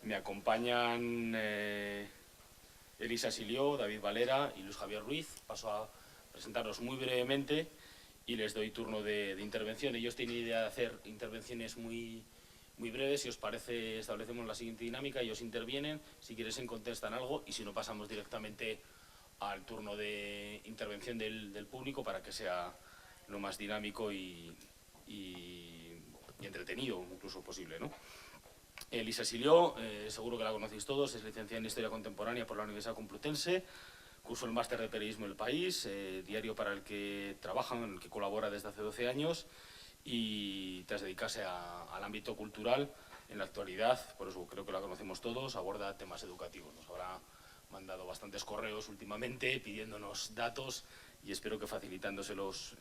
Me acompañan Elisa Silió, David Valera y Luis Javier Ruiz. Paso a presentarlos muy brevemente y les doy turno de intervención. Ellos tienen idea de hacer intervenciones muy breves. Si os parece, establecemos la siguiente dinámica. Ellos intervienen, si quieren contestan algo y si no, pasamos directamente al turno de intervención del público para que sea lo más dinámico y entretenido incluso posible, ¿no? Elisa Silió, seguro que la conocéis todos, es licenciada en Historia Contemporánea por la Universidad Complutense, cursó el máster de Periodismo del País, diario para el que trabaja, en el que colabora desde hace 12 años, y tras dedicarse al ámbito cultural, en la actualidad, por eso creo que la conocemos todos, aborda temas educativos. Nos habrá mandado bastantes correos últimamente pidiéndonos datos y espero que facilitándoselos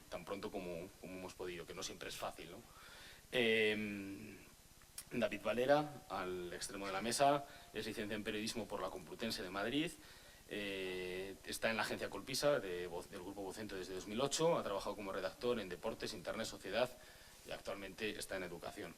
tan pronto como hemos podido, que no siempre es fácil, ¿no? David Valera, al extremo de la mesa, es licenciado en Periodismo por la Complutense de Madrid, está en la agencia Colpisa del Grupo Vocento desde 2008, ha trabajado como redactor en Deportes, Internet, Sociedad y actualmente está en Educación.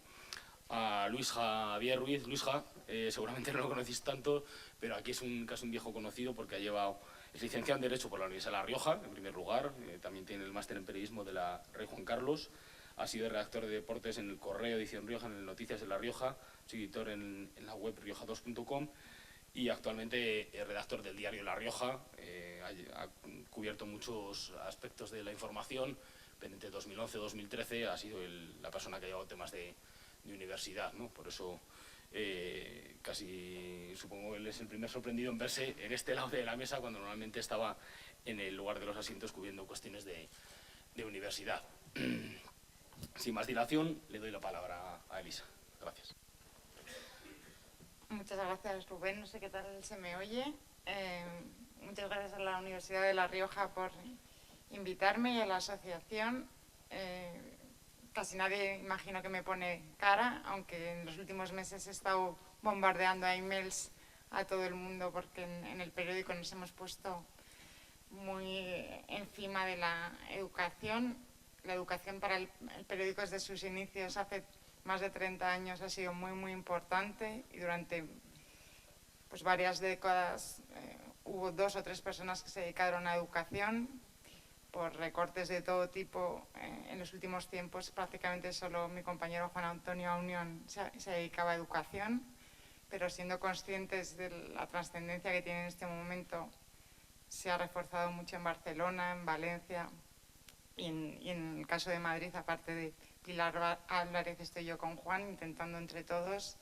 A Luis Javier Ruiz, Luisja, seguramente no lo conocéis tanto, pero aquí es casi un viejo conocido porque es licenciado en Derecho por la Universidad de La Rioja, en primer lugar, también tiene el máster en Periodismo de la Rey Juan Carlos, ha sido redactor de deportes en el Correo Edición Rioja, en el Noticias de La Rioja, editor en la web rioja2.com y actualmente es redactor del diario La Rioja. Ha cubierto muchos aspectos de la información, entre 2011-2013 ha sido la persona que ha llevado temas de universidad, ¿no? Por eso casi supongo que él es el primer sorprendido en verse en este lado de la mesa cuando normalmente estaba en el lugar de los asientos cubriendo cuestiones de universidad. Sin más dilación, le doy la palabra a Elisa. Gracias. Muchas gracias, Rubén. No sé qué tal se me oye. Muchas gracias a la Universidad de La Rioja por invitarme y a la asociación. Casi nadie imagino que me pone cara, aunque en los últimos meses he estado bombardeando a emails a todo el mundo porque en el periódico nos hemos puesto muy encima de la educación. La educación para el periódico desde sus inicios hace más de 30 años ha sido muy importante y durante pues varias décadas hubo 2 o 3 personas que se dedicaron a educación. Por recortes de todo tipo, en los últimos tiempos prácticamente solo mi compañero Juan Antonio Aunión se dedicaba a educación, pero siendo conscientes de la trascendencia que tiene en este momento, se ha reforzado mucho en Barcelona, en Valencia y en el caso de Madrid, aparte de Pilar Álvarez, estoy yo con Juan intentando entre todos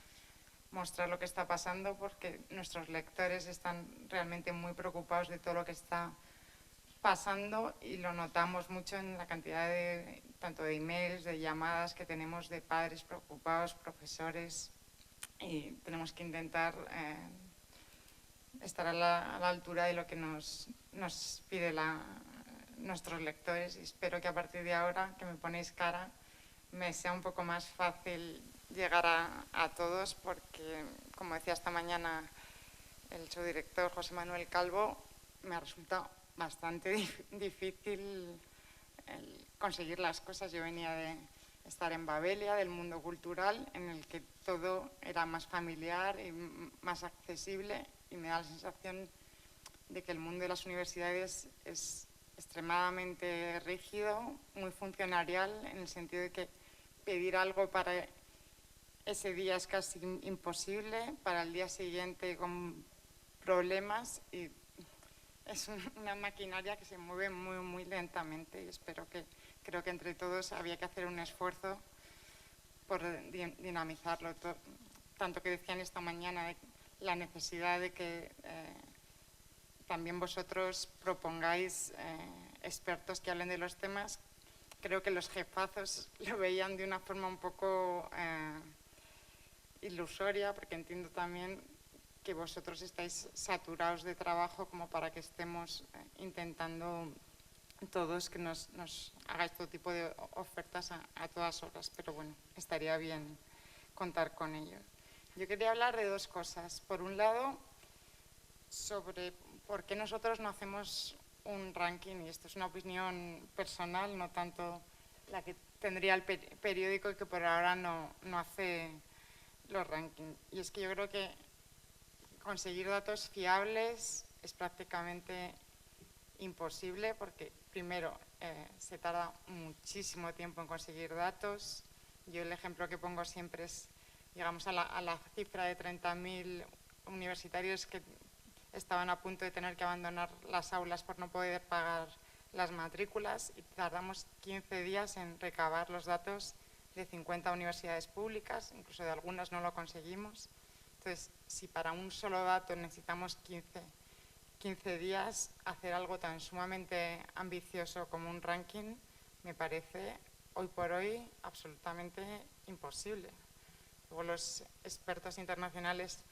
mostrar lo que está pasando porque nuestros lectores están realmente muy preocupados de todo lo que está pasando y lo notamos mucho en la cantidad de tanto de emails, de llamadas que tenemos de padres preocupados, profesores, y tenemos que intentar estar a la altura de lo que nos pide nuestros lectores y espero que a partir de ahora que me ponéis cara me sea un poco más fácil llegar a todos porque, como decía esta mañana el subdirector José Manuel Calvo, me ha resultado bastante difícil conseguir las cosas. Yo venía de estar en Babelia, del mundo cultural, en el que todo era más familiar y más accesible y me da la sensación de que el mundo de las universidades es extremadamente rígido, muy funcionarial, en el sentido de que pedir algo para ese día es casi imposible, para el día siguiente con problemas y es una maquinaria que se mueve muy lentamente y creo que entre todos había que hacer un esfuerzo por dinamizarlo. Tanto que decían esta mañana la necesidad de que también vosotros propongáis expertos que hablen de los temas. Creo que los jefazos lo veían de una forma un poco ilusoria, porque entiendo también que vosotros estáis saturados de trabajo como para que estemos intentando todos que nos hagáis todo tipo de ofertas a todas horas, pero bueno, estaría bien contar con ello. Yo quería hablar de 2 cosas. Por un lado, sobre por qué nosotros no hacemos un ranking, y esto es una opinión personal, no tanto la que tendría el periódico y que por ahora no hace los rankings. Y es que yo creo que conseguir datos fiables es prácticamente imposible porque, primero, se tarda muchísimo tiempo en conseguir datos. Yo el ejemplo que pongo siempre es, llegamos a la cifra de 30.000 universitarios que estaban a punto de tener que abandonar las aulas por no poder pagar las matrículas, y tardamos 15 días en recabar los datos de 50 universidades públicas, incluso de algunas no lo conseguimos. Entonces, si para un solo dato necesitamos 15 días, hacer algo tan sumamente ambicioso como un ranking me parece hoy por hoy absolutamente imposible. Luego los expertos internacionales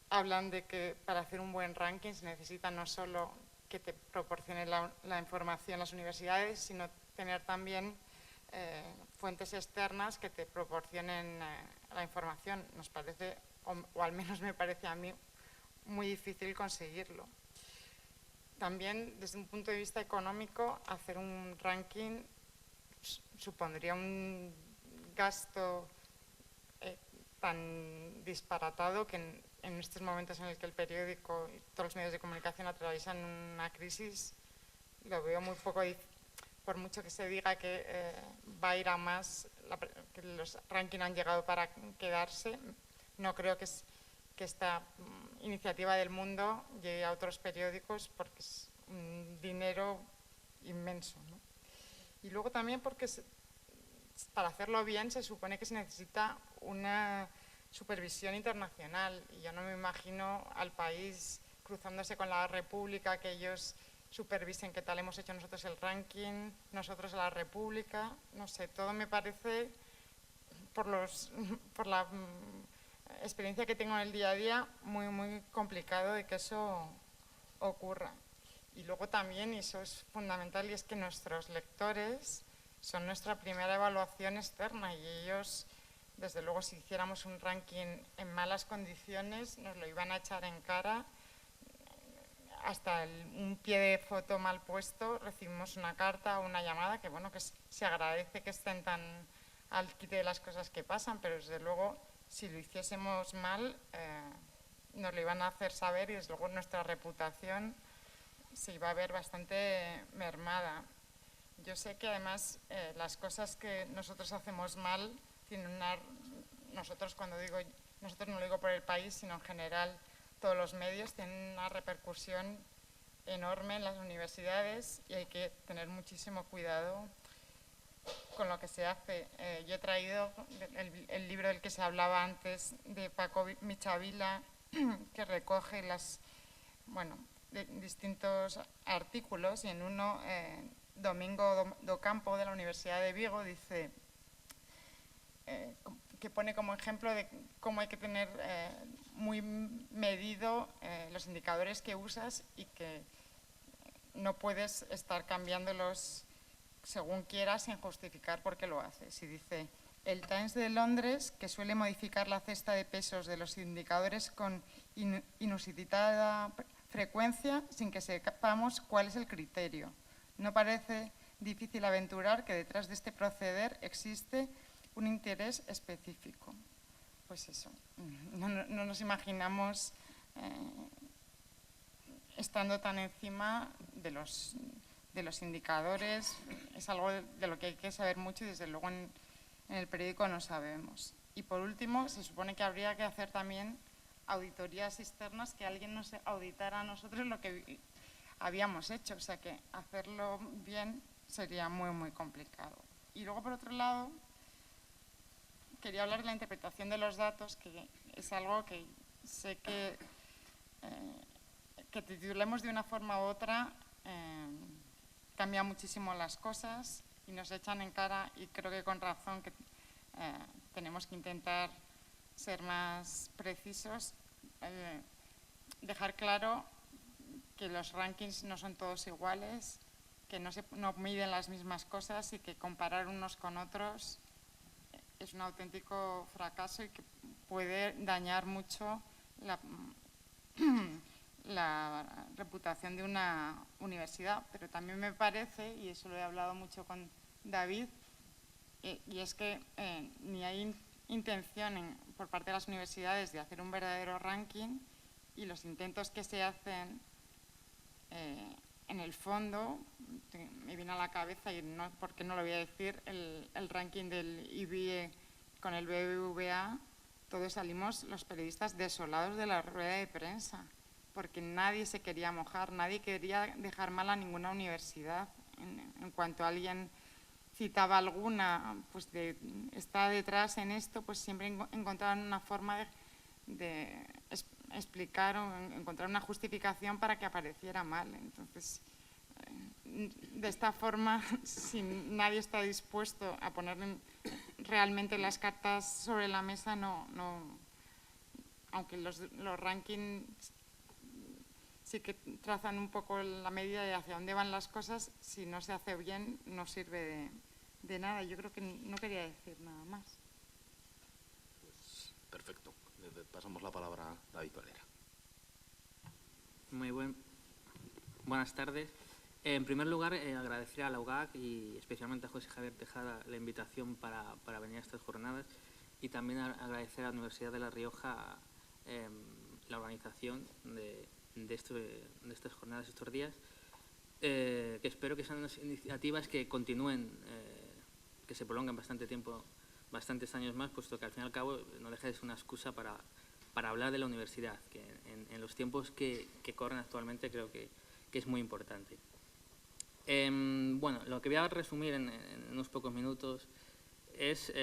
hablan de que para hacer un buen ranking se necesita no solo que te proporcione la información las universidades, sino tener también fuentes externas que te proporcionen la información. Nos parece, o al menos me parece a mí, muy difícil conseguirlo. También, desde un punto de vista económico, hacer un ranking supondría un gasto tan disparatado que en estos momentos en el que el periódico y todos los medios de comunicación atraviesan una crisis, lo veo muy poco difícil. Por mucho que se diga que va a ir a más, que los rankings han llegado para quedarse, no creo que esta iniciativa del Mundo llegue a otros periódicos porque es un dinero inmenso, ¿no? Y luego también porque para hacerlo bien se supone que se necesita una supervisión internacional, y yo no me imagino al país cruzándose con la República, que ellos supervisen qué tal hemos hecho nosotros el ranking, nosotros a la República, no sé, todo me parece, por la experiencia que tengo en el día a día, muy, muy complicado de que eso ocurra. Y luego también, y eso es fundamental, y es que nuestros lectores son nuestra primera evaluación externa, y ellos, desde luego, si hiciéramos un ranking en malas condiciones, nos lo iban a echar en cara. Hasta un pie de foto mal puesto, recibimos una carta o una llamada, que bueno, que se agradece que estén tan al quite de las cosas que pasan, pero desde luego, si lo hiciésemos mal, nos lo iban a hacer saber, y desde luego nuestra reputación se iba a ver bastante mermada. Yo sé que además las cosas que nosotros hacemos mal tienen nosotros, cuando digo nosotros, no lo digo por el país, sino en general todos los medios, tienen una repercusión enorme en las universidades, y hay que tener muchísimo cuidado con lo que se hace. Yo he traído el libro del que se hablaba antes, de Paco Michavila, que recoge distintos artículos, y en uno Domingo Docampo, de la Universidad de Vigo, dice que pone como ejemplo de cómo hay que tener muy medido los indicadores que usas, y que no puedes estar cambiándolos según quieras sin justificar por qué lo haces. Y dice: el Times de Londres, que suele modificar la cesta de pesos de los indicadores con inusitada frecuencia sin que sepamos cuál es el criterio. No parece difícil aventurar que detrás de este proceder existe un interés específico. Pues eso, no nos imaginamos estando tan encima de los indicadores. Es algo de lo que hay que saber mucho, y desde luego en el periódico no sabemos. Y por último, se supone que habría que hacer también auditorías externas, que alguien nos auditara a nosotros lo que habíamos hecho, o sea que hacerlo bien sería muy, muy complicado. Y luego, por otro lado, quería hablar de la interpretación de los datos, que es algo que sé que titulemos de una forma u otra cambia muchísimo las cosas, y nos echan en cara, y creo que con razón, que tenemos que intentar ser más precisos, dejar claro que los rankings no son todos iguales, que no miden las mismas cosas, y que comparar unos con otros es un auténtico fracaso, y que puede dañar mucho la reputación de una universidad. Pero también me parece, y eso lo he hablado mucho con David, y es que ni hay intención por parte de las universidades de hacer un verdadero ranking, y los intentos que se hacen en el fondo, me viene a la cabeza, y no, porque no lo voy a decir, el ranking del IBE con el BBVA, todos salimos los periodistas desolados de la rueda de prensa, porque nadie se quería mojar, nadie quería dejar mal a ninguna universidad. En cuanto alguien citaba alguna, pues está detrás en esto, pues siempre encontraban una forma de explicar o encontrar una justificación para que apareciera mal. Entonces, de esta forma, si nadie está dispuesto a poner realmente las cartas sobre la mesa, aunque los rankings sí que trazan un poco la medida de hacia dónde van las cosas, si no se hace bien no sirve de nada. Yo creo que no quería decir nada más. Pues, perfecto. Le pasamos la palabra a David Valera. Buenas tardes. En primer lugar, agradecer a la UGAC y especialmente a José Javier Tejada la invitación para venir a estas jornadas, y también agradecer a la Universidad de La Rioja la organización de estas jornadas estos días, que espero que sean unas iniciativas que continúen, que se prolonguen bastante tiempo, bastantes años más, puesto que al fin y al cabo no deja de ser una excusa para hablar de la universidad, que en los tiempos que corren actualmente creo que es muy importante. Bueno, lo que voy a resumir en unos pocos minutos es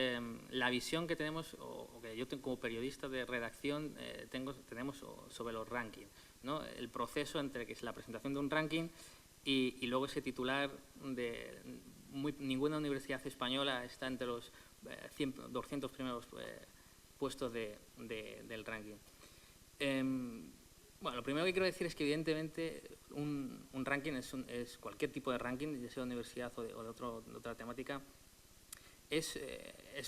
la visión que tenemos, o que yo tengo como periodista de redacción tenemos sobre los rankings, ¿no? El proceso entre que es la presentación de un ranking y luego ese titular de ninguna universidad española está entre los 200 primeros puestos del ranking. Bueno, lo primero que quiero decir es que evidentemente un ranking es cualquier tipo de ranking, ya sea de universidad o de otra temática, es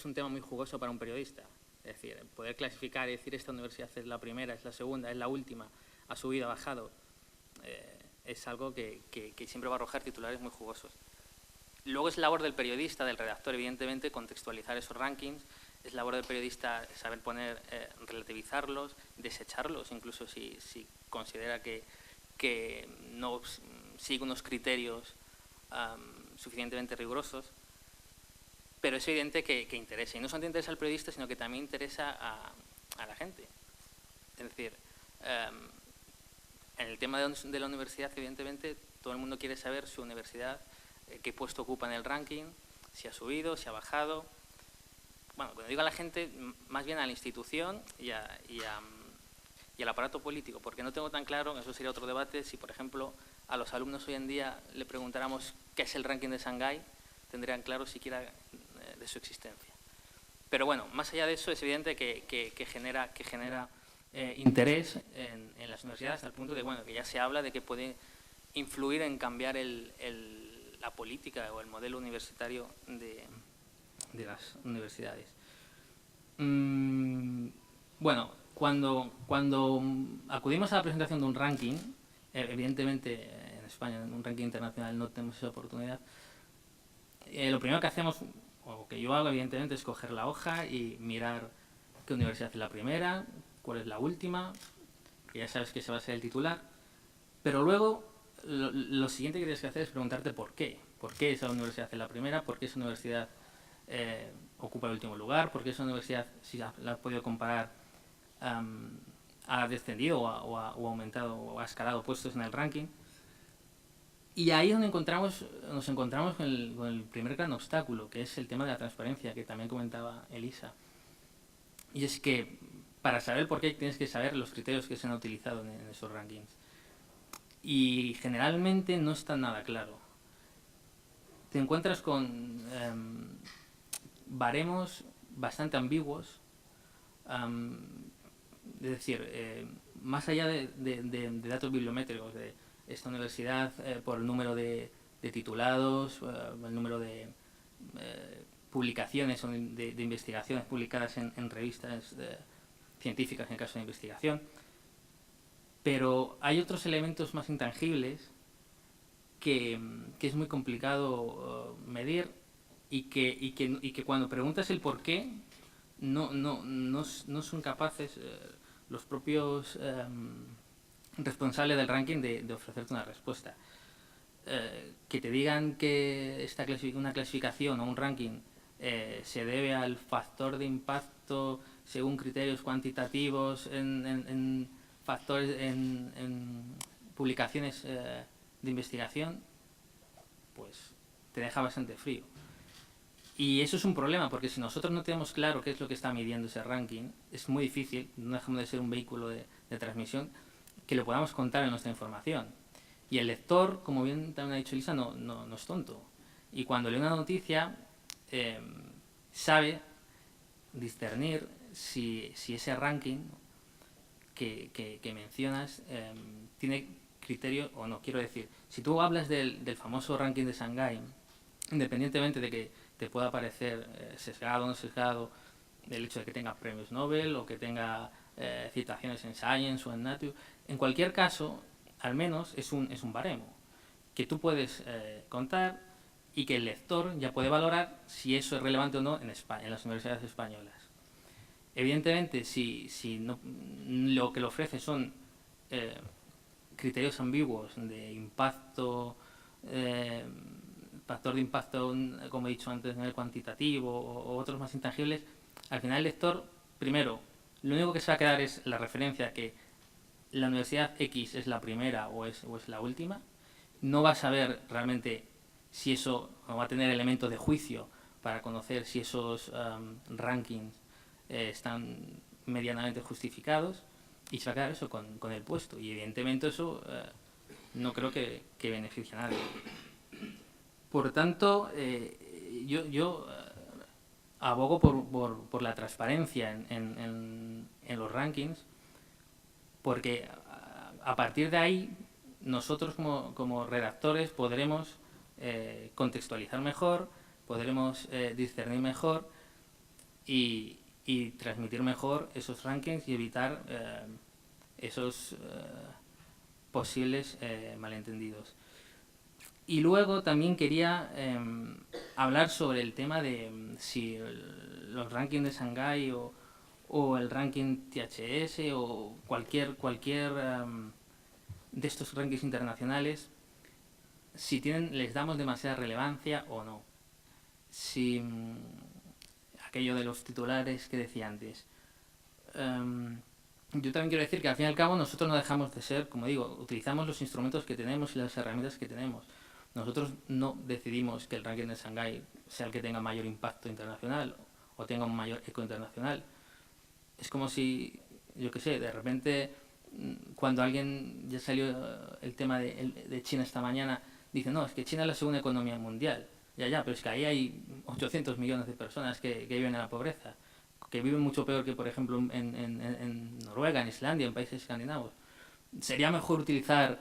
un tema muy jugoso para un periodista. Es decir, poder clasificar y decir esta universidad es la primera, es la segunda, es la última, ha subido, ha bajado, es algo que siempre va a arrojar titulares muy jugosos. Luego es labor del periodista, del redactor, evidentemente, contextualizar esos rankings. Es labor del periodista saber relativizarlos, desecharlos, incluso si considera que no sigue unos criterios suficientemente rigurosos. Pero es evidente que interesa. Y no solamente interesa al periodista, sino que también interesa a la gente. Es decir, en el tema de la universidad, evidentemente, todo el mundo quiere saber su universidad, qué puesto ocupa en el ranking, si ha subido, si ha bajado. Bueno, cuando digo a la gente, más bien a la institución y al aparato político, porque no tengo tan claro, eso sería otro debate, si por ejemplo a los alumnos hoy en día le preguntáramos qué es el ranking de Shanghái, tendrían claro siquiera de su existencia. Pero bueno, más allá de eso, es evidente que genera interés en las universidades, hasta el punto de que ya se habla de que puede influir en cambiar la política o el modelo universitario de las universidades. Bueno, cuando acudimos a la presentación de un ranking, evidentemente en España, en un ranking internacional, no tenemos esa oportunidad. Lo primero que hacemos, o que yo hago, evidentemente, es coger la hoja y mirar qué universidad es la primera, cuál es la última, que ya sabes que ese va a ser el titular. Pero luego, lo siguiente que tienes que hacer es preguntarte por qué. ¿Por qué esa universidad es la primera? ¿Por qué esa universidad ocupa el último lugar? ¿Por qué esa universidad, si la has podido comparar, ha descendido o ha aumentado o ha escalado puestos en el ranking? Y ahí es donde nos encontramos con el primer gran obstáculo, que es el tema de la transparencia, que también comentaba Elisa. Y es que para saber por qué tienes que saber los criterios que se han utilizado en esos rankings. Y generalmente no está nada claro. Te encuentras con baremos bastante ambiguos, es decir, más allá de datos bibliométricos de esta universidad por el número de titulados, el número de publicaciones o de investigaciones publicadas en revistas científicas en caso de investigación. Pero hay otros elementos más intangibles que es muy complicado medir y que cuando preguntas el por qué no son capaces los propios responsables del ranking de ofrecerte una respuesta. Que te digan que una clasificación o un ranking se debe al factor de impacto según criterios cuantitativos en factores en publicaciones de investigación, pues te deja bastante frío. Y eso es un problema, porque si nosotros no tenemos claro qué es lo que está midiendo ese ranking, es muy difícil, no dejamos de ser un vehículo de transmisión, que lo podamos contar en nuestra información. Y el lector, como bien también ha dicho Elisa, no es tonto. Y cuando lee una noticia, sabe discernir si ese ranking que mencionas tiene criterio o no. Quiero decir, si tú hablas del famoso ranking de Shanghái, independientemente de que te pueda parecer sesgado o no sesgado, el hecho de que tenga premios Nobel o que tenga citaciones en Science o en Nature, en cualquier caso, al menos es un baremo que tú puedes contar y que el lector ya puede valorar si eso es relevante o no en las universidades españolas. Evidentemente, si no, lo que le ofrece son criterios ambiguos de impacto, factor de impacto, como he dicho antes, nivel cuantitativo o otros más intangibles, al final el lector, primero, lo único que se va a quedar es la referencia que la universidad X es la primera o es la última. No va a saber realmente si eso, no va a tener elementos de juicio para conocer si esos rankings están medianamente justificados, y se va a quedar eso con el puesto. Y evidentemente eso no creo que beneficie a nadie. Por tanto, yo abogo por la transparencia en los rankings, porque a partir de ahí nosotros como redactores podremos contextualizar mejor, podremos discernir mejor y transmitir mejor esos rankings y evitar esos posibles malentendidos. Y luego también quería hablar sobre el tema de si los rankings de Shanghái o el ranking THS o cualquier de estos rankings internacionales, si les damos demasiada relevancia o no. Si aquello de los titulares que decía antes. Yo también quiero decir que al fin y al cabo nosotros no dejamos de ser, como digo, utilizamos los instrumentos que tenemos y las herramientas que tenemos. Nosotros no decidimos que el ranking de Shanghái sea el que tenga mayor impacto internacional o tenga un mayor eco internacional. Es como si, yo qué sé, de repente cuando alguien, ya salió el tema de China esta mañana, dice, no, es que China es la segunda economía mundial. Ya, pero es que ahí hay 800 millones de personas que viven en la pobreza, que viven mucho peor que, por ejemplo, en Noruega, en Islandia, en países escandinavos. Sería mejor utilizar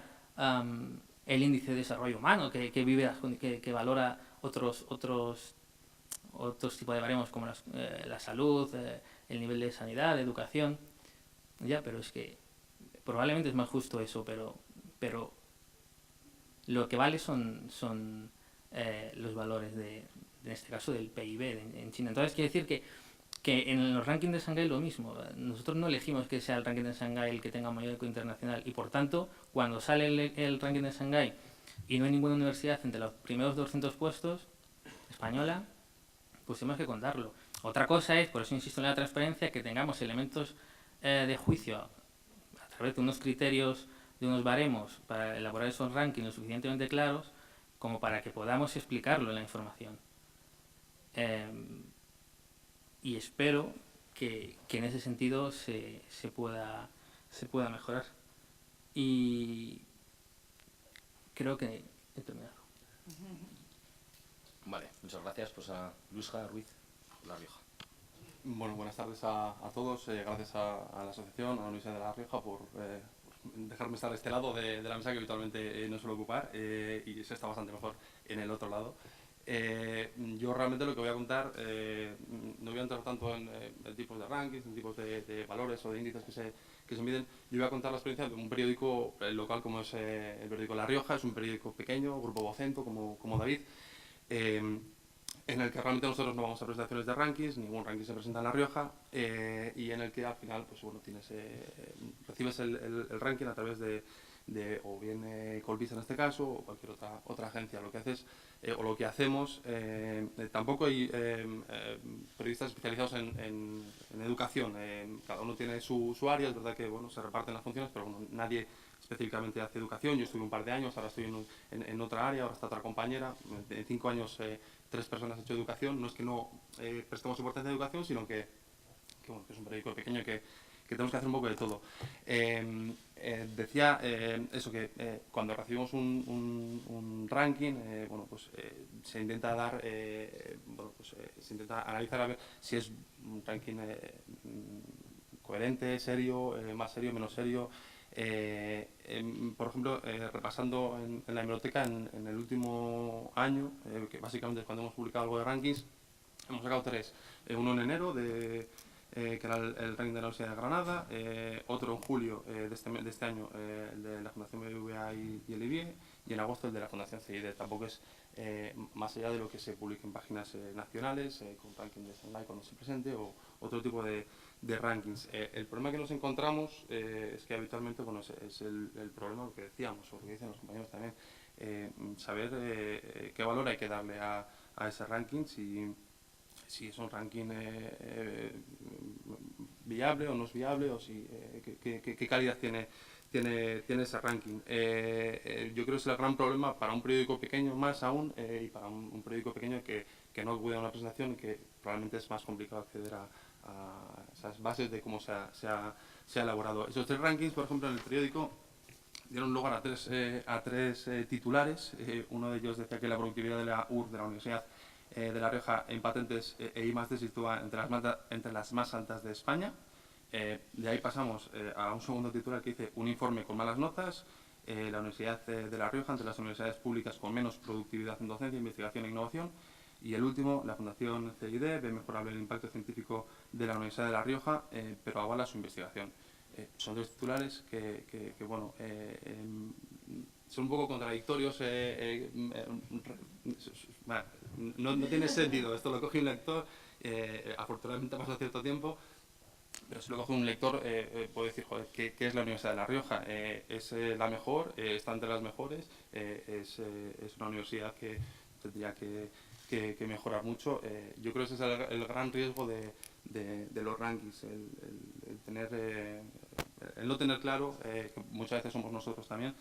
el índice de desarrollo humano, que valora otros tipos de baremos como la salud, el nivel de sanidad, de educación. Ya, pero es que probablemente es más justo eso, pero lo que vale son los valores en este caso del PIB en China. Entonces quiere decir que en los rankings de Shanghái lo mismo. Nosotros no elegimos que sea el ranking de Shanghái el que tenga mayor eco internacional, y por tanto, cuando sale el ranking de Shanghái y no hay ninguna universidad entre los primeros 200 puestos española, pues tenemos que contarlo. Otra cosa es, por eso insisto en la transparencia, que tengamos elementos de juicio a través de unos criterios, de unos baremos para elaborar esos rankings lo suficientemente claros como para que podamos explicarlo en la información. Y espero que en ese sentido se pueda mejorar. Y creo que he terminado. Vale, muchas gracias. Pues a Luisja Ruiz, La Rioja. Bueno, buenas tardes a todos. Gracias a la asociación, a la Universidad de La Rioja, por dejarme estar a este lado de la mesa que habitualmente no suelo ocupar, y se está bastante mejor en el otro lado. Yo realmente lo que voy a contar, no voy a entrar tanto en tipos de rankings, en tipos de valores o de índices que se miden. Yo voy a contar la experiencia de un periódico local como es el periódico La Rioja. Es un periódico pequeño, grupo Vocento, como David, en el que realmente nosotros no vamos a presentaciones de rankings, ningún ranking se presenta en La Rioja, y en el que al final pues bueno, recibes el ranking a través de o bien Colpisa en este caso, o cualquier otra agencia. Lo que haces, o lo que hacemos, tampoco hay periodistas especializados en educación, cada uno tiene su área, es verdad que bueno, se reparten las funciones, pero bueno, nadie específicamente hace educación. Yo estuve un par de años, ahora estoy en otra área, ahora está otra compañera, en 5 años 3 personas han hecho educación. No es que no prestemos importancia a educación, sino que bueno, que es un periódico pequeño que tenemos que hacer un poco de todo. Decía eso, que cuando recibimos un ranking, bueno, pues se intenta dar, bueno, pues se intenta analizar a ver si es un ranking coherente, serio, más serio, menos serio. Por ejemplo, repasando en la hemeroteca en el último año, que básicamente es cuando hemos publicado algo de rankings, hemos sacado 3. Uno en enero, que era el ranking de la Universidad de Granada, otro en julio de este año, el de la Fundación BBVA y el IBIE, y en agosto el de la Fundación CID. Tampoco es más allá de lo que se publica en páginas nacionales, con ranking de Shanghái cuando se presente, o otro tipo de rankings. El problema que nos encontramos es que habitualmente, bueno, es el problema, lo que decíamos, o lo que dicen los compañeros también, saber qué valor hay que darle a ese ranking, si es un ranking viable o no es viable, o si qué calidad tiene ese ranking. Yo creo que es el gran problema para un periódico pequeño, más aún, y para un periódico pequeño que no acude a una presentación, y que probablemente es más complicado acceder a esas bases de cómo se ha elaborado. Esos 3 rankings, por ejemplo, en el periódico dieron lugar a tres titulares. Uno de ellos decía que la productividad de la UR, de la Universidad de La Rioja, en patentes e I+D se sitúa entre las más altas de España. De ahí pasamos a un segundo titular que dice: un informe con malas notas, la Universidad de La Rioja entre las universidades públicas con menos productividad en docencia, investigación e innovación. Y el último, la Fundación CID ve mejorable el impacto científico de la Universidad de La Rioja, pero avala su investigación. Son 3 titulares que bueno, son un poco contradictorios. No tiene sentido. Esto lo coge un lector, afortunadamente ha pasado cierto tiempo, pero si lo coge un lector puede decir, joder, ¿qué es la Universidad de La Rioja? ¿Es la mejor? ¿Está entre las mejores? Es una universidad que tendría que mejorar mucho. Yo creo que ese es el gran riesgo de los rankings, el no tener claro, que muchas veces somos nosotros también,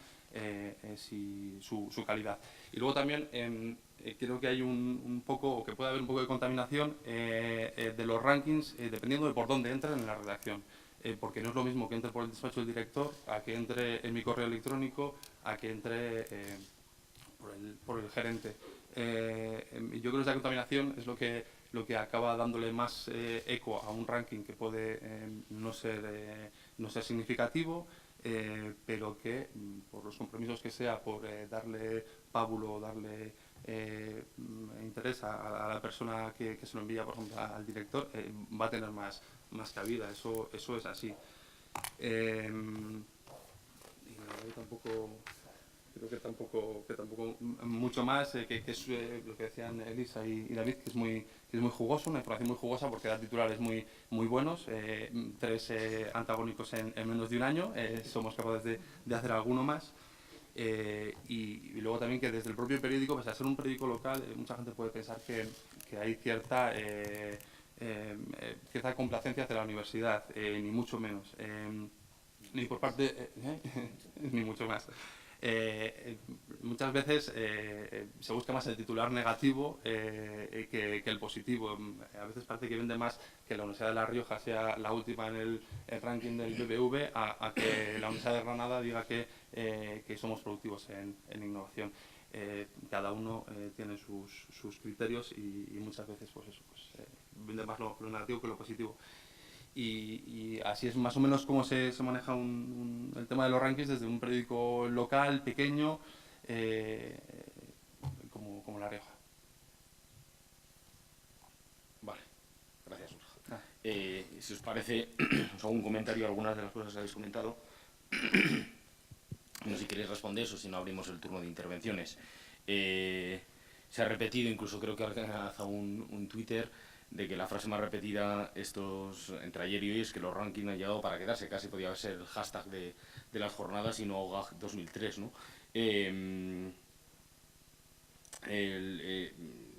su calidad. Y luego también creo que hay un poco, o que puede haber un poco de contaminación de los rankings, dependiendo de por dónde entran en la redacción. Porque no es lo mismo que entre por el despacho del director, a que entre en mi correo electrónico, a que entre por el gerente. Yo creo que esa contaminación es lo que acaba dándole más eco a un ranking que puede no ser significativo, pero que por los compromisos que sea, por darle pábulo, darle interés a la persona que se lo envía, por ejemplo, al director, va a tener más cabida. Eso es así. Y nada, creo que tampoco mucho más, que es lo que decían Elisa y David, que es muy jugoso, una información muy jugosa, porque da titulares muy buenos, 3 antagónicos en menos de un año. Somos capaces de hacer alguno más. Y luego también que desde el propio periódico, pese a ser un periódico local, mucha gente puede pensar que hay cierta complacencia hacia la universidad, ni mucho menos, ni por parte ni mucho más. Muchas veces se busca más el titular negativo que el positivo. A veces parece que vende más que la Universidad de La Rioja sea la última en el ranking del BBV, a que la Universidad de Granada diga que somos productivos en innovación. Cada uno tiene sus criterios, y muchas veces pues vende más lo negativo que lo positivo. Y así es más o menos como se maneja el tema de los rankings desde un periódico local, pequeño, como La Rioja. Vale, gracias, Borja. Si os parece, os hago un comentario a algunas de las cosas que habéis comentado. No sé si queréis responder o si no abrimos el turno de intervenciones. se ha repetido, incluso creo que ha lanzado un Twitter de que la frase más repetida entre ayer y hoy es que los rankings han llegado para quedarse, casi podía ser el hashtag de las jornadas y no GAG 2003, ¿no?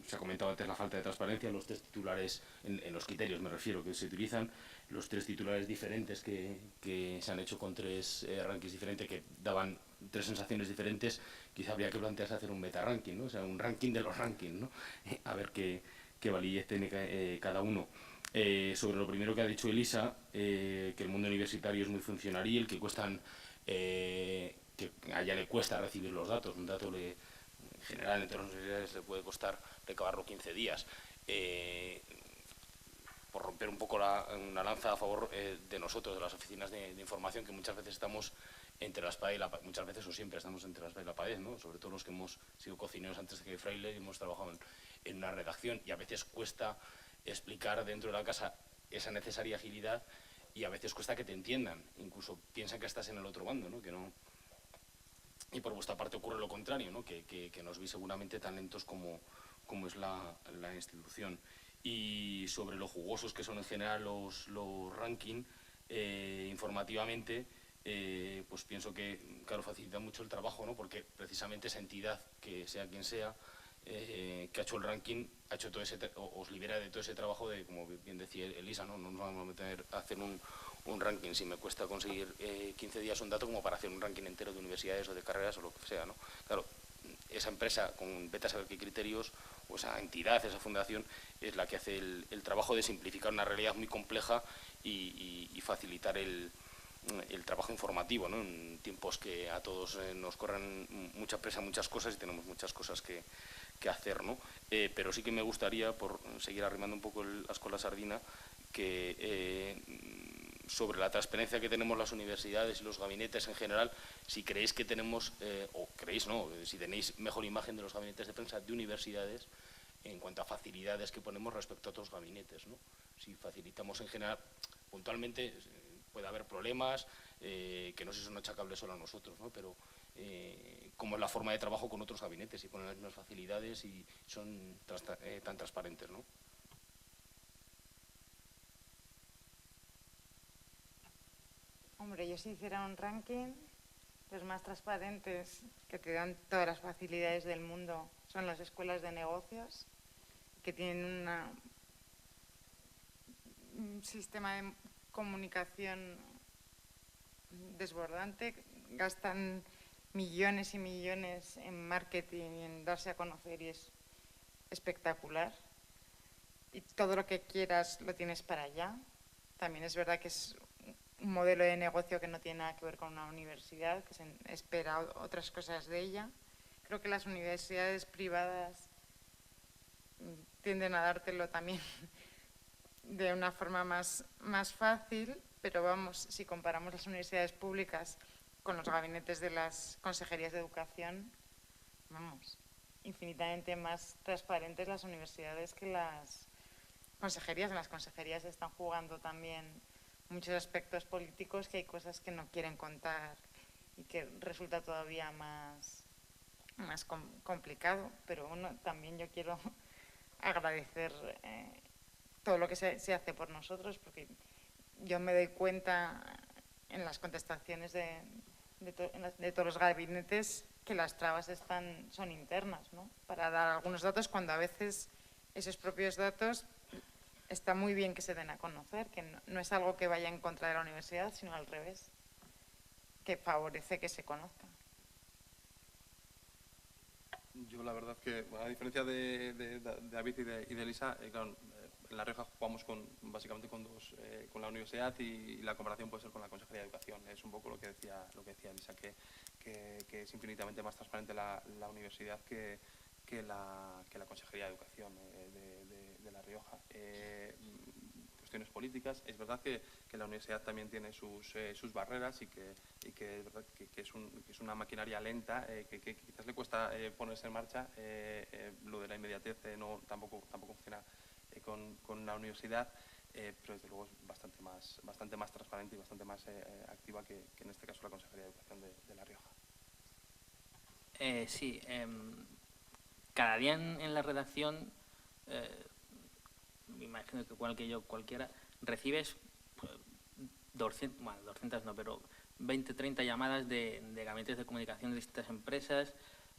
Se ha comentado antes la falta de transparencia, los tres titulares, en los criterios me refiero, que se utilizan, los tres titulares diferentes que se han hecho con tres rankings diferentes que daban tres sensaciones diferentes. Quizá habría que plantearse hacer un meta-ranking, ¿no? O sea, un ranking de los rankings, ¿no? A ver qué validez tiene cada uno. Sobre lo primero que ha dicho Elisa, que el mundo universitario es muy funcionarial, que a ella le cuesta recibir los datos, un dato en general entre las universidades le puede costar recabarlo 15 días. Por romper un poco una lanza a favor de nosotros, de las oficinas de información, que muchas veces estamos entre la espada y la pared, muchas veces o siempre estamos entre la espada y la pared, ¿no? Sobre todo los que hemos sido cocineros antes de que Fraile y hemos trabajado en una redacción, y a veces cuesta explicar dentro de la casa esa necesaria agilidad y a veces cuesta que te entiendan, incluso piensan que estás en el otro bando, ¿no? Que no. Y por vuestra parte ocurre lo contrario, ¿no? Que nos veis seguramente tan lentos como es la institución. Y sobre lo jugosos que son en general los rankings, informativamente, pues pienso que, claro, facilita mucho el trabajo, ¿no? Porque precisamente esa entidad, que sea quien sea, que ha hecho el ranking, ha hecho todo os libera de todo ese trabajo de, como bien decía Elisa, ¿no? No nos vamos a meter a hacer un ranking si me cuesta conseguir 15 días un dato como para hacer un ranking entero de universidades o de carreras o lo que sea, ¿no? Claro, esa empresa con vete a saber qué criterios, o esa entidad, esa fundación, es la que hace el trabajo de simplificar una realidad muy compleja y facilitar el trabajo informativo, ¿no? En tiempos que a todos nos corren mucha presa, muchas cosas y tenemos muchas cosas que hacer, ¿no? Pero sí que me gustaría, por seguir arrimando un poco las con la sardina, que sobre la transparencia que tenemos las universidades y los gabinetes en general, si creéis que tenemos, o creéis, no, si tenéis mejor imagen de los gabinetes de prensa de universidades en cuanto a facilidades que ponemos respecto a otros gabinetes, ¿no? Si facilitamos en general, puntualmente puede haber problemas, que no sé si son achacables solo a nosotros, ¿no? Pero cómo es la forma de trabajo con otros gabinetes, si ponen las mismas facilidades y son tan transparentes, ¿no? Hombre, yo si hiciera un ranking, los más transparentes, que te dan todas las facilidades del mundo, son las escuelas de negocios, que tienen un sistema de comunicación desbordante, gastan millones y millones en marketing y en darse a conocer y es espectacular. Y todo lo que quieras lo tienes para allá. También es verdad que es un modelo de negocio que no tiene nada que ver con una universidad, que se espera otras cosas de ella. Creo que las universidades privadas tienden a dártelo también de una forma más fácil, pero vamos, si comparamos las universidades públicas con los gabinetes de las consejerías de educación, vamos, infinitamente más transparentes las universidades que las consejerías. En las consejerías están jugando también muchos aspectos políticos, que hay cosas que no quieren contar y que resulta todavía más complicado. Pero también yo quiero agradecer todo lo que se hace por nosotros, porque yo me doy cuenta en las contestaciones de todos los gabinetes que las trabas son internas, ¿no? Para dar algunos datos, cuando a veces esos propios datos está muy bien que se den a conocer, que no es algo que vaya en contra de la universidad, sino al revés, que favorece que se conozca. Yo la verdad que, a diferencia de David y de Elisa, claro, en La Rioja jugamos básicamente con la universidad y la comparación puede ser con la Consejería de Educación. Es un poco lo que decía Elisa, que es infinitamente más transparente la universidad que la Consejería de Educación de La Rioja. Cuestiones políticas, es verdad que la universidad también tiene sus barreras y que es verdad que es una maquinaria lenta, que quizás le cuesta ponerse en marcha. Lo de la inmediatez tampoco funciona con la universidad, pero desde luego es bastante más transparente y bastante más activa que en este caso la Consejería de Educación de La Rioja. Sí, cada día en la redacción, me imagino que igual que yo, cualquiera, recibes 200, bueno, 200 no, pero 20, 30 llamadas de gabinetes de comunicación de distintas empresas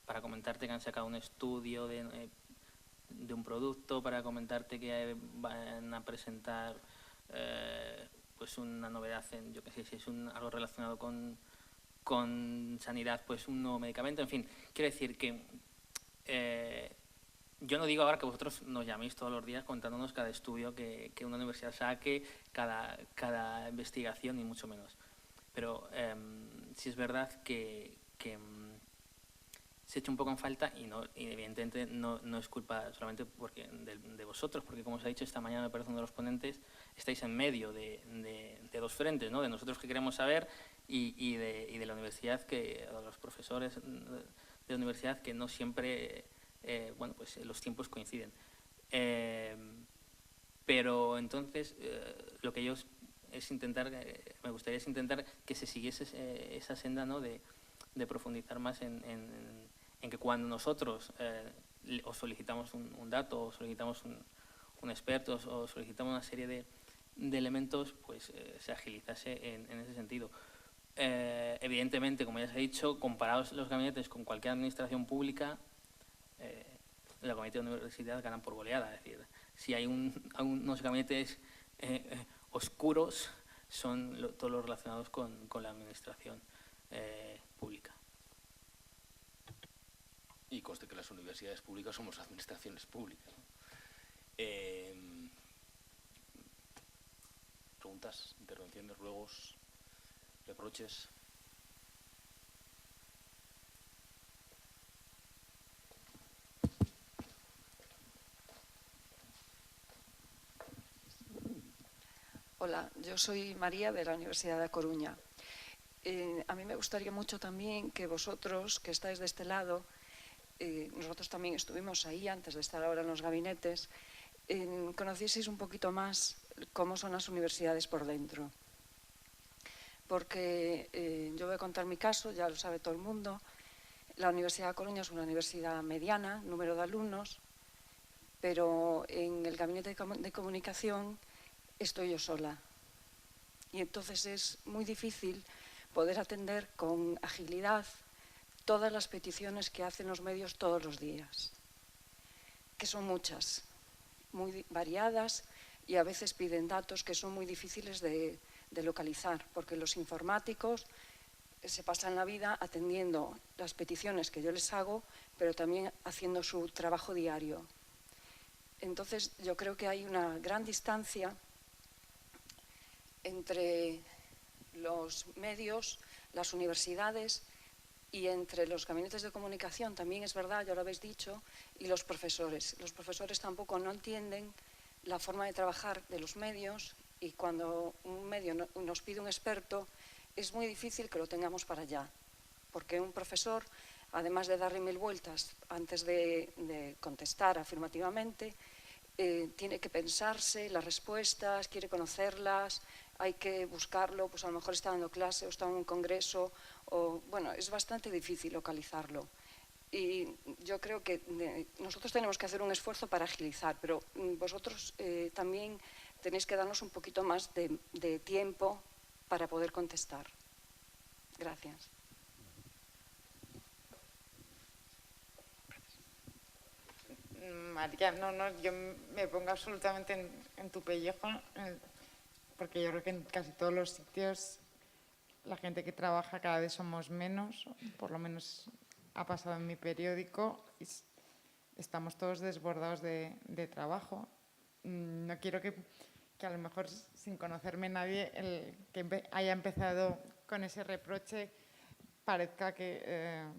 para comentarte que han sacado un estudio de un producto, para comentarte que van a presentar pues una novedad en, yo qué sé, si es algo relacionado con sanidad, pues un nuevo medicamento, en fin. Quiero decir que yo no digo ahora que vosotros nos llaméis todos los días contándonos cada estudio que una universidad saque, cada investigación, ni mucho menos. Pero sí es verdad que se echa un poco en falta y evidentemente no es culpa solamente de vosotros, porque como os ha dicho esta mañana, me parece uno de los ponentes, estáis en medio de dos frentes, ¿no? De nosotros que queremos saber y de la universidad, de los profesores de la universidad, que no siempre bueno, pues los tiempos coinciden. Pero entonces lo que yo es intentar, me gustaría es intentar que se siguiese esa senda, ¿no? de profundizar más en que cuando nosotros os solicitamos un dato, o solicitamos un experto, o solicitamos una serie de elementos, pues se agilizase en ese sentido. Evidentemente, como ya se ha dicho, comparados los gabinetes con cualquier administración pública, los gabinetes de universidad ganan por goleada. Es decir, si hay unos gabinetes oscuros, son todos los relacionados con la administración pública. Y conste que las universidades públicas somos administraciones públicas, ¿no? ¿Preguntas, intervenciones, ruegos, reproches? Hola, yo soy María de la Universidad de A Coruña. A mí me gustaría mucho también que vosotros, que estáis de este lado, nosotros también estuvimos ahí antes de estar ahora en los gabinetes, conocieseis un poquito más cómo son las universidades por dentro. Porque yo voy a contar mi caso, ya lo sabe todo el mundo. La Universidad de A Coruña es una universidad mediana, número de alumnos, pero en el gabinete de comunicación estoy yo sola. Y entonces es muy difícil poder atender con agilidad todas las peticiones que hacen los medios todos los días, que son muchas, muy variadas, y a veces piden datos que son muy difíciles de localizar, porque los informáticos se pasan la vida atendiendo las peticiones que yo les hago, pero también haciendo su trabajo diario. Entonces yo creo que hay una gran distancia entre los medios, las universidades y entre los gabinetes de comunicación, también es verdad, ya lo habéis dicho, y los profesores. Los profesores tampoco no entienden la forma de trabajar de los medios, y cuando un medio nos pide un experto, es muy difícil que lo tengamos para allá, porque un profesor, además de darle 1000 vueltas antes de contestar afirmativamente, tiene que pensarse las respuestas, quiere conocerlas, hay que buscarlo, pues a lo mejor está dando clase o está en un congreso, o bueno, es bastante difícil localizarlo. Y yo creo que nosotros tenemos que hacer un esfuerzo para agilizar, pero vosotros también tenéis que darnos un poquito más de tiempo para poder contestar. Gracias. María, yo me pongo absolutamente en tu pellejo, porque yo creo que en casi todos los sitios la gente que trabaja cada vez somos menos, por lo menos ha pasado en mi periódico, y estamos todos desbordados de trabajo. No quiero que a lo mejor, sin conocerme nadie, el que haya empezado con ese reproche parezca que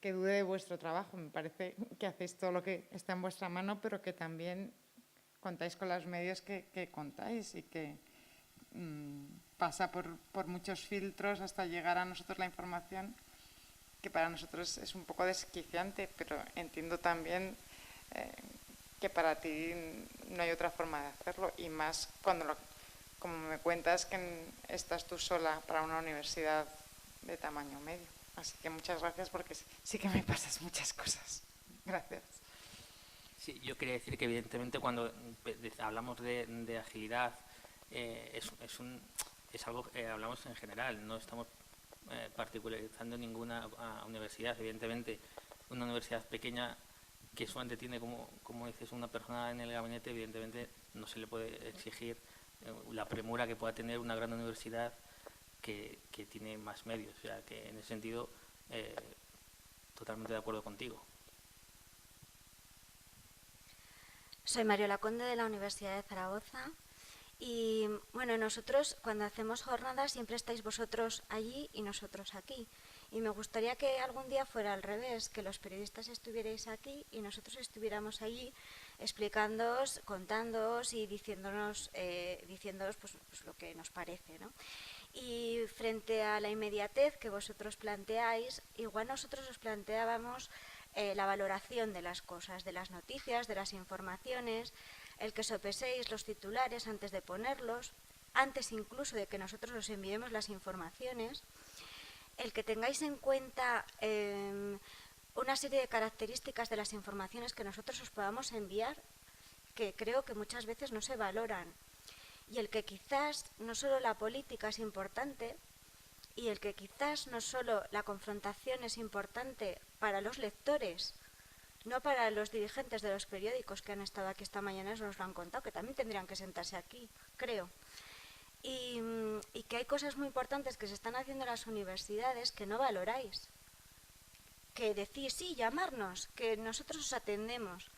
dude de vuestro trabajo. Me parece que hacéis todo lo que está en vuestra mano, pero que también contáis con los medios que contáis, y que pasa por muchos filtros hasta llegar a nosotros la información, que para nosotros es un poco desquiciante, pero entiendo también que para ti no hay otra forma de hacerlo, y más cuando, como me cuentas, que estás tú sola para una universidad de tamaño medio. Así que muchas gracias, porque sí que me pasas muchas cosas. Gracias. Sí, yo quería decir que evidentemente cuando hablamos de agilidad es algo que hablamos en general, no estamos particularizando ninguna universidad. Evidentemente, una universidad pequeña que solamente tiene, como dices, una persona en el gabinete, evidentemente no se le puede exigir la premura que pueda tener una gran universidad que tiene más medios. O sea, que en ese sentido, totalmente de acuerdo contigo. Soy Mariola Conde de la Universidad de Zaragoza y bueno, nosotros cuando hacemos jornadas siempre estáis vosotros allí y nosotros aquí. Y me gustaría que algún día fuera al revés, que los periodistas estuvierais aquí y nosotros estuviéramos allí explicándoos, contándoos y diciéndonos pues lo que nos parece, ¿no? Y frente a la inmediatez que vosotros planteáis, igual nosotros os planteábamos la valoración de las cosas, de las noticias, de las informaciones, el que sopeséis los titulares antes de ponerlos, antes incluso de que nosotros os enviemos las informaciones, el que tengáis en cuenta una serie de características de las informaciones que nosotros os podamos enviar, que creo que muchas veces no se valoran, y el que quizás no solo la política es importante, y el que quizás no solo la confrontación es importante para los lectores, no para los dirigentes de los periódicos que han estado aquí esta mañana, nos lo han contado, que también tendrían que sentarse aquí, creo. Y que hay cosas muy importantes que se están haciendo en las universidades que no valoráis. Que decís, sí, llamarnos, que nosotros os atendemos.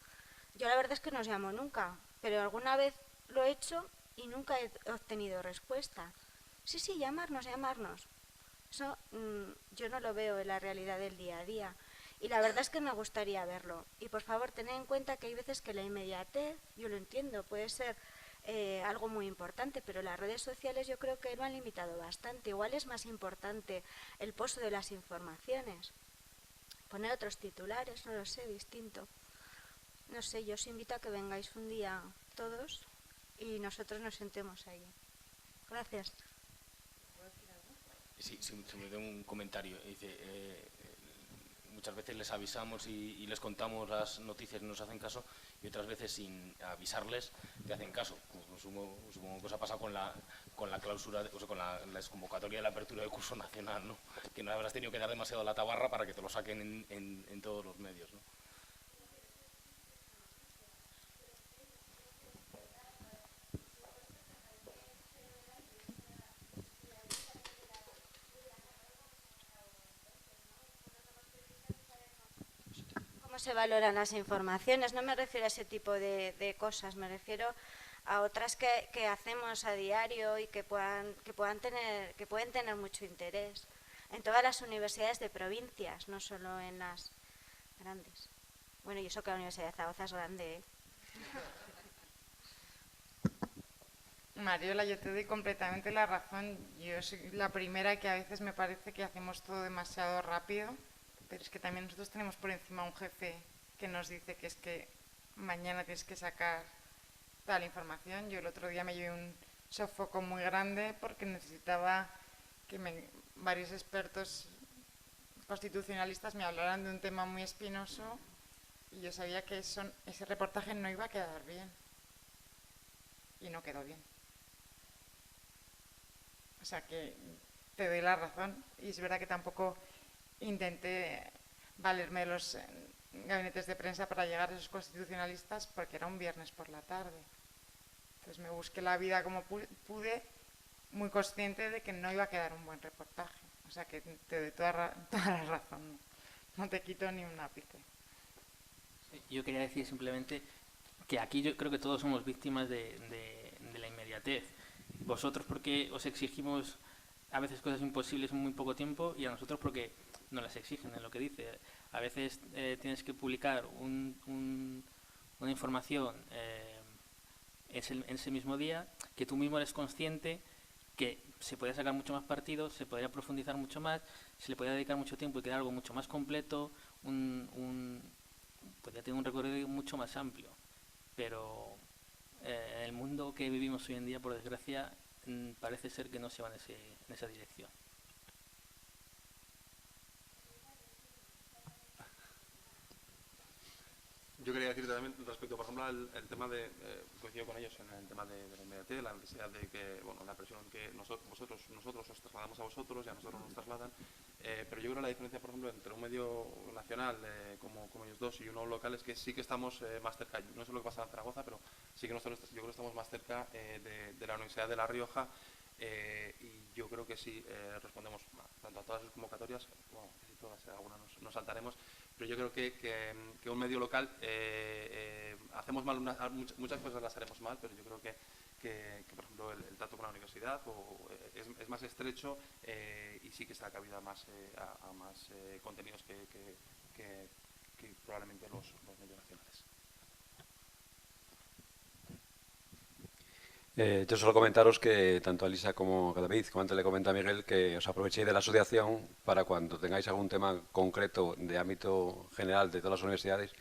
Yo la verdad es que no os llamo nunca, pero alguna vez lo he hecho y nunca he obtenido respuesta. Sí, sí, llamarnos. Eso yo no lo veo en la realidad del día a día. Y la verdad es que me gustaría verlo. Y por favor, tened en cuenta que hay veces que la inmediatez, yo lo entiendo, puede ser algo muy importante, pero las redes sociales yo creo que lo han limitado bastante. Igual es más importante el pozo de las informaciones. Poner otros titulares, no lo sé, distinto. No sé, yo os invito a que vengáis un día todos y nosotros nos sentemos ahí. Gracias. Sí, se me dio un comentario. Dice, muchas veces les avisamos y les contamos las noticias y no nos hacen caso, y otras veces sin avisarles te hacen caso. Supongo que os ha pasado con la clausura, o sea, con la desconvocatoria de la apertura del curso nacional, ¿no? Que no habrás tenido que dar demasiado la tabarra para que te lo saquen en todos los medios, ¿no? ¿Cómo se valoran las informaciones? No me refiero a ese tipo de cosas, me refiero a otras que hacemos a diario y que pueden tener mucho interés en todas las universidades de provincias, no solo en las grandes. Bueno, y eso que la Universidad de Zaragoza es grande, ¿eh? Mariola, yo te doy completamente la razón. Yo soy la primera que a veces me parece que hacemos todo demasiado rápido, pero es que también nosotros tenemos por encima un jefe que nos dice que es que mañana tienes que sacar tal información. Yo el otro día me llevé un sofoco muy grande porque necesitaba que varios expertos constitucionalistas me hablaran de un tema muy espinoso y yo sabía que ese reportaje no iba a quedar bien. Y no quedó bien. O sea que te doy la razón, y es verdad que tampoco intenté valerme de los gabinetes de prensa para llegar a esos constitucionalistas porque era un viernes por la tarde. Entonces me busqué la vida como pude, muy consciente de que no iba a quedar un buen reportaje. O sea que te doy toda la razón, no te quito ni un ápice. Yo quería decir simplemente que aquí yo creo que todos somos víctimas de la inmediatez. Vosotros porque os exigimos a veces cosas imposibles en muy poco tiempo, y a nosotros porque nos las exigen, en lo que dice. A veces tienes que publicar una información en ese mismo día, que tú mismo eres consciente que se podría sacar mucho más partido, se podría profundizar mucho más, se le podría dedicar mucho tiempo y crear algo mucho más completo, podría tener un recorrido mucho más amplio. Pero en el mundo que vivimos hoy en día, por desgracia, parece ser que no se va en esa dirección. Yo quería decir también respecto, por ejemplo, al tema de, coincido con ellos en el tema de la inmediatez, la necesidad de que, bueno, la presión que nosotros os trasladamos a vosotros y a nosotros nos trasladan, pero yo creo la diferencia, por ejemplo, entre un medio nacional como ellos dos y uno local es que sí que estamos más cerca, no sé lo que pasa en Zaragoza, pero sí que nosotros yo creo que estamos más cerca de la Universidad de La Rioja. Y yo creo que sí respondemos tanto a todas sus convocatorias, bueno, casi todas, algunas nos saltaremos, pero yo creo que un medio local hacemos mal muchas cosas las haremos mal, pero yo creo que por ejemplo el trato con la universidad es más estrecho y sí que está cabida más a más contenidos que probablemente los medios nacionales. Yo solo comentaros que tanto a Elisa como a David, como antes le comenta a Miguel, que os aprovechéis de la asociación para cuando tengáis algún tema concreto de ámbito general de todas las universidades,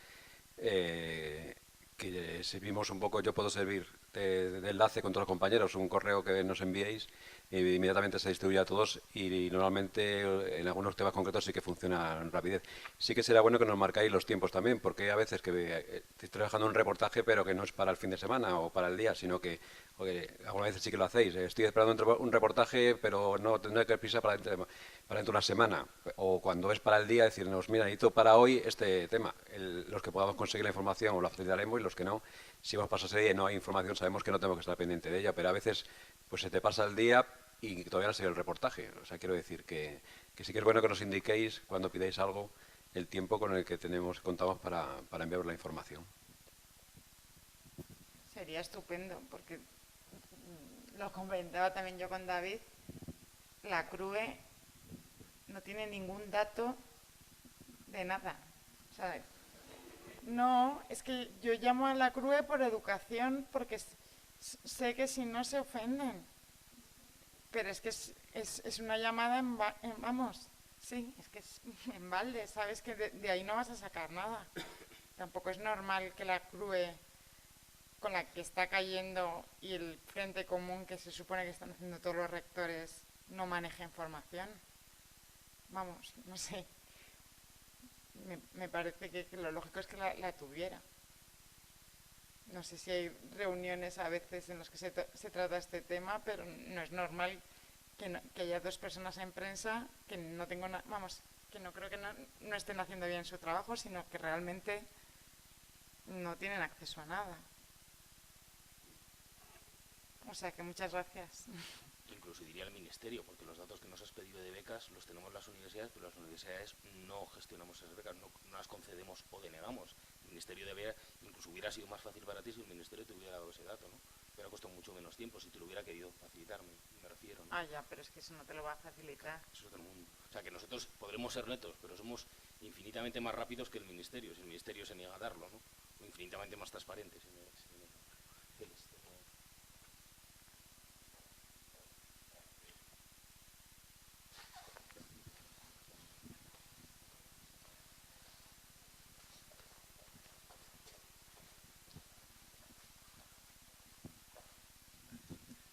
que servimos un poco, yo puedo servir de enlace con todos los compañeros, un correo que nos enviéis e inmediatamente se distribuye a todos y normalmente en algunos temas concretos sí que funciona en rapidez. Sí que será bueno que nos marcáis los tiempos también, porque a veces que estoy trabajando un reportaje pero que no es para el fin de semana o para el día, sino que algunas veces sí que lo hacéis. Estoy esperando un reportaje pero no tendré que prisa para dentro de una semana, o cuando es para el día decirnos, mira, necesito para hoy este tema. Los que podamos conseguir la información lo facilitaremos y los que no, si vos pasa ese día y no hay información, sabemos que no tengo que estar pendiente de ella, pero a veces pues se te pasa el día y todavía no sigue el reportaje. O sea, quiero decir que sí que es bueno que nos indiquéis cuando pidáis algo el tiempo con el que contamos para enviaros la información. Sería estupendo, porque lo comentaba también yo con David, la CRUE no tiene ningún dato de nada. O sea, no, es que yo llamo a la CRUE por educación porque sé que si no se ofenden. Pero es que es una llamada vamos, sí, es que es en balde, sabes que de ahí no vas a sacar nada. Tampoco es normal que la CRUE, con la que está cayendo, y el frente común que se supone que están haciendo todos los rectores, no maneje información. Vamos, no sé. Me parece que lo lógico es que la tuviera. No sé si hay reuniones a veces en las que se trata este tema, pero no es normal que haya dos personas en prensa que no tengo que no creo que no estén haciendo bien su trabajo, sino que realmente no tienen acceso a nada. O sea que muchas gracias. Incluso diría el Ministerio, porque los datos que nos has pedido de becas los tenemos las universidades, pero las universidades no gestionamos esas becas, no las concedemos o denegamos. El Ministerio incluso hubiera sido más fácil para ti si el Ministerio te hubiera dado ese dato, ¿no? Hubiera costado mucho menos tiempo si te lo hubiera querido facilitar, me refiero, ¿no? Ah, ya, pero es que eso no te lo va a facilitar. Eso es del mundo. O sea, que nosotros podremos ser netos, pero somos infinitamente más rápidos que el Ministerio, si el Ministerio se niega a darlo, ¿no? O infinitamente más transparentes.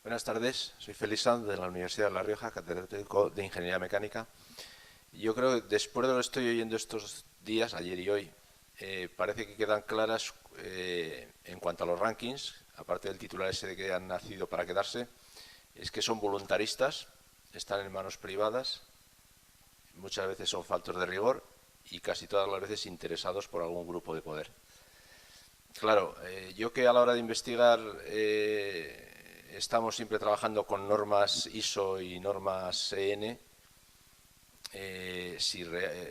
Buenas tardes, soy Félix Sanz de la Universidad de La Rioja, catedrático de Ingeniería Mecánica. Yo creo que después de lo que estoy oyendo estos días, ayer y hoy, parece que quedan claras en cuanto a los rankings, aparte del titular ese de que han nacido para quedarse, es que son voluntaristas, están en manos privadas, muchas veces son faltos de rigor y casi todas las veces interesados por algún grupo de poder. Claro, yo que a la hora de investigar estamos siempre trabajando con normas ISO y normas EN,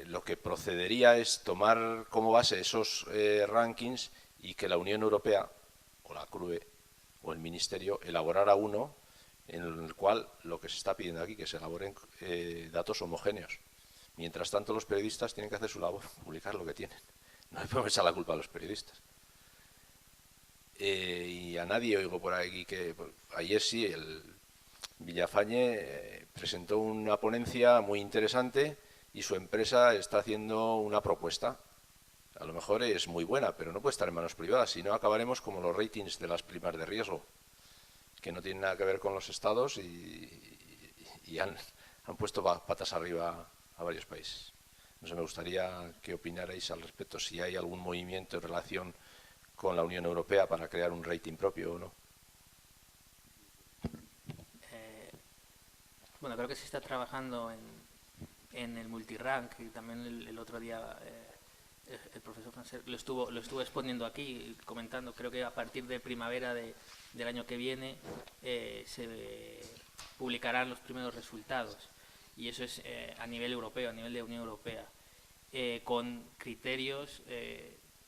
lo que procedería es tomar como base esos rankings y que la Unión Europea, o la CRUE, o el Ministerio, elaborara uno en el cual lo que se está pidiendo aquí, que se elaboren datos homogéneos. Mientras tanto, los periodistas tienen que hacer su labor, publicar lo que tienen. No le podemos echar la culpa a los periodistas. Y a nadie oigo por aquí que ayer sí, el Villafañe presentó una ponencia muy interesante y su empresa está haciendo una propuesta. A lo mejor es muy buena, pero no puede estar en manos privadas, si no acabaremos como los ratings de las primas de riesgo, que no tienen nada que ver con los estados y han puesto patas arriba a varios países. No sé, me gustaría que opinarais al respecto, si hay algún movimiento en relación con la Unión Europea para crear un rating propio o no. Bueno, creo que se está trabajando en el multirank, y también el otro día el profesor francés lo estuvo exponiendo aquí, comentando. Creo que a partir de primavera del año que viene se publicarán los primeros resultados, y eso es a nivel europeo, a nivel de Unión Europea, con criterios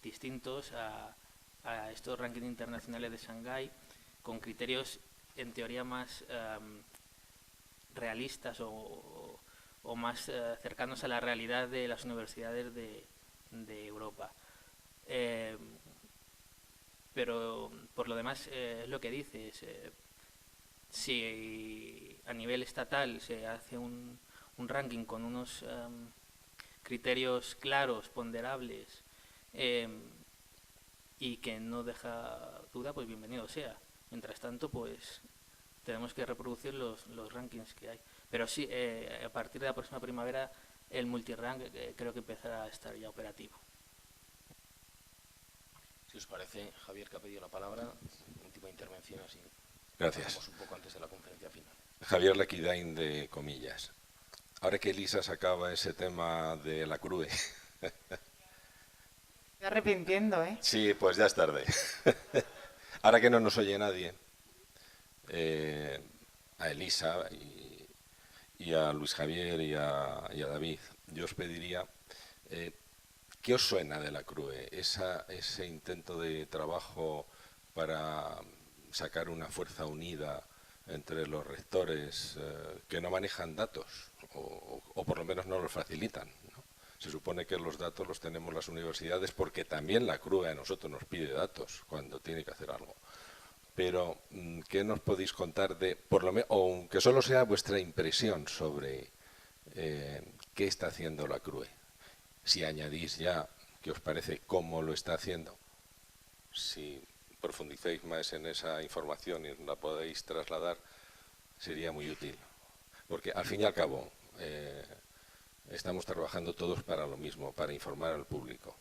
distintos a estos rankings internacionales de Shanghái, con criterios en teoría más realistas o más cercanos a la realidad de las universidades de Europa. Pero por lo demás es lo que dices. Si a nivel estatal se hace un ranking con unos criterios claros, ponderables, y que no deja duda, pues bienvenido sea. Mientras tanto, pues tenemos que reproducir los rankings que hay. Pero sí, a partir de la próxima primavera, el multirank creo que empezará a estar ya operativo. Si os parece, Javier, que ha pedido la palabra, última intervención, así. Gracias. Un poco antes de la conferencia final. Javier Lequidain, de Comillas. Ahora que Elisa sacaba ese tema de la CRUE. Estoy arrepintiendo, ¿eh? Sí, pues ya es tarde. Ahora que no nos oye nadie, a Elisa y a Luis Javier y a David, yo os pediría, ¿qué os suena de la CRUE? Ese intento de trabajo para sacar una fuerza unida entre los rectores que no manejan datos, o por lo menos no los facilitan, ¿no? Se supone que los datos los tenemos las universidades, porque también la CRUE a nosotros nos pide datos cuando tiene que hacer algo. Pero, ¿qué nos podéis contar de, por lo menos, o aunque solo sea vuestra impresión sobre qué está haciendo la CRUE? Si añadís ya, ¿qué os parece cómo lo está haciendo? Si profundicéis más en esa información y la podéis trasladar, sería muy útil. Porque al fin y al cabo, estamos trabajando todos para lo mismo, para informar al público.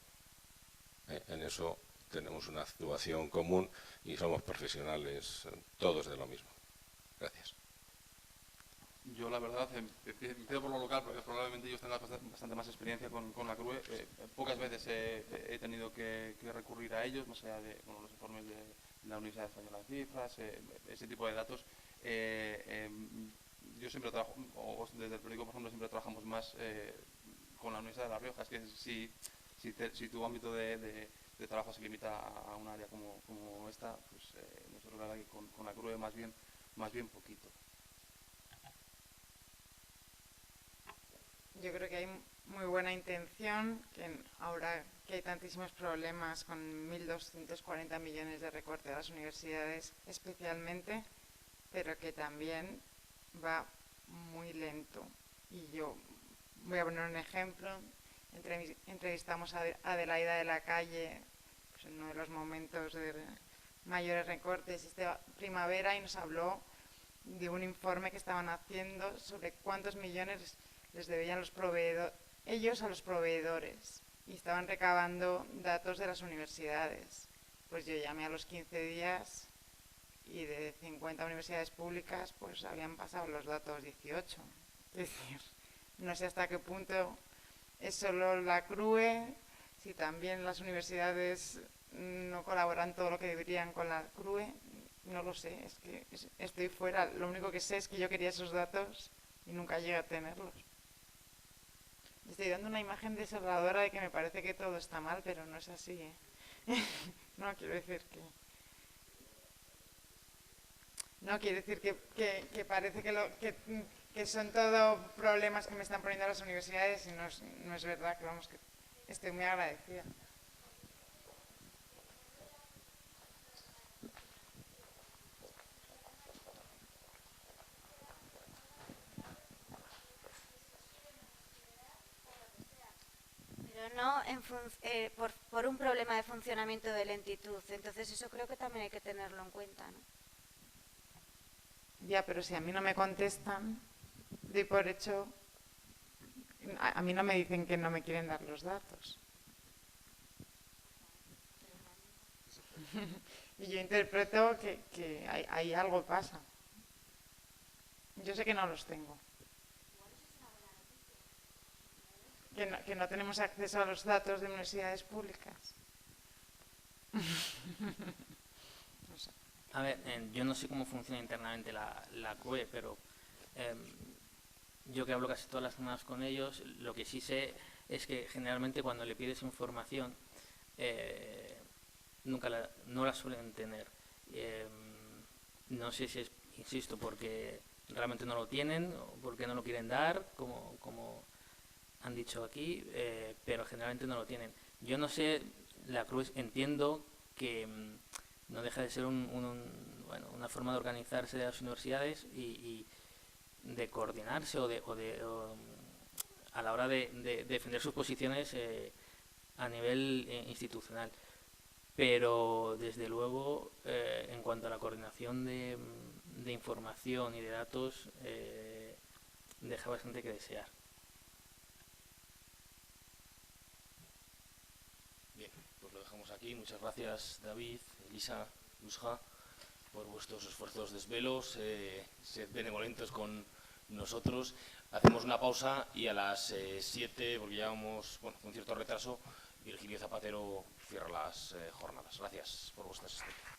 En eso tenemos una actuación común y somos profesionales todos de lo mismo. Gracias. Yo, la verdad, empiezo por lo local, porque probablemente ellos tengan bastante más experiencia con la CRUE. Pocas veces he tenido que recurrir a ellos, más allá de los informes de la Universidad Española de Cifras, ese tipo de datos. Yo siempre trabajo, o desde el periódico, por ejemplo, siempre trabajamos más con la Universidad de La Rioja. Es que si tu ámbito de trabajo se limita a un área como esta, pues nosotros la verdad que con la CRUE más bien poquito. Yo creo que hay muy buena intención, que ahora que hay tantísimos problemas con 1.240 millones de recorte a las universidades especialmente, pero que también va muy lento. Y yo voy a poner un ejemplo. Entrevistamos a Adelaida de la Calle, pues en uno de los momentos de mayores recortes esta primavera, y nos habló de un informe que estaban haciendo sobre cuántos millones les debían ellos a los proveedores, y estaban recabando datos de las universidades. Pues yo llamé a los 15 días y de 50 universidades públicas pues habían pasado los datos 18. Es decir, no sé hasta qué punto es solo la CRUE, si también las universidades no colaboran todo lo que deberían con la CRUE, no lo sé, es que estoy fuera. Lo único que sé es que yo quería esos datos y nunca llegué a tenerlos. Estoy dando una imagen desoladora de que me parece que todo está mal, pero no es así, ¿eh? No, quiero decir que... No, quiero decir que parece que son todo problemas que me están poniendo las universidades, y no es verdad, que vamos, que estoy muy agradecida. No por un problema de funcionamiento de lentitud. Entonces eso creo que también hay que tenerlo en cuenta, ¿no? Ya, pero si a mí no me contestan, doy por hecho A mí no me dicen que no me quieren dar los datos. Y yo interpreto que ahí algo pasa. Yo sé que no los tengo. Que no tenemos acceso a los datos de universidades públicas. No sé. A ver, yo no sé cómo funciona internamente la CUE, pero yo que hablo casi todas las semanas con ellos, lo que sí sé es que generalmente cuando le pides información no la suelen tener. No sé si es, insisto, porque realmente no lo tienen o porque no lo quieren dar, como han dicho aquí, pero generalmente no lo tienen. Yo no sé, la Cruz entiendo que no deja de ser una forma de organizarse de las universidades y de coordinarse o a la hora de defender sus posiciones a nivel institucional. Pero desde luego, en cuanto a la coordinación de información y de datos, deja bastante que desear. Bien, pues lo dejamos aquí. Muchas gracias, David, Elisa, Luzja, por vuestros esfuerzos desvelos. Sed benevolentos con nosotros. Hacemos una pausa y a las 7, porque llevamos con cierto retraso, Virgilio Zapatero cierra las jornadas. Gracias por vuestra asistencia.